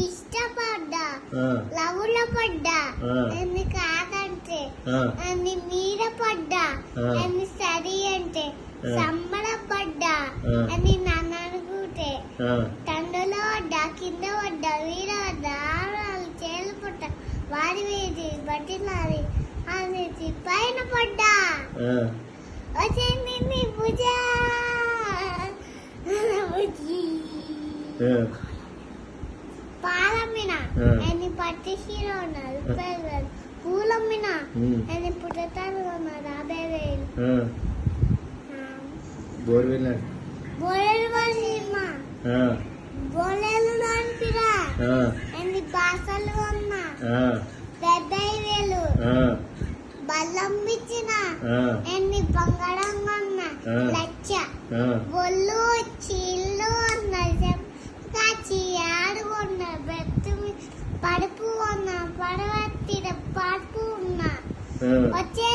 ఇష్టపడ్డా, లవ్లో పడ్డా, ఎన్ని కాదంటే అన్ని మీద పడ్డా, ఎన్ని సరి అంటే సంబరపడ్డా, అని నన్ను అనుకుంటే తండ్రిలో పడ్డా, కింద పడ్డా, వీడ పడ్డా, ఆడవాళ్ళు చేలు పడ్డా, వాడి వేది బట్టినారి అనేది పైన పడ్డా వచ్చింది నీ భుజ పాలమ్మిన ఎన్ని పట్టి హీరో ఉన్నారు, పూలమ్మిన ఎన్ని పుట్టతారు ఉన్నారు, 50,000 బోలేలు సినిమా బోలేలు అనిపిరా ఎన్ని భాషలు ఉన్నా 70,000 బల్లం ఇచ్చిన ఎన్ని బంగారం కొన్నా 1,00,000 ఒళ్ళు చీళ్ళు ఉన్నాయి, కాచి ఆడుకున్నా, బెత్తు పడుపు ఉన్నా, పడవత్తిన పడుపు ఉన్నా వచ్చే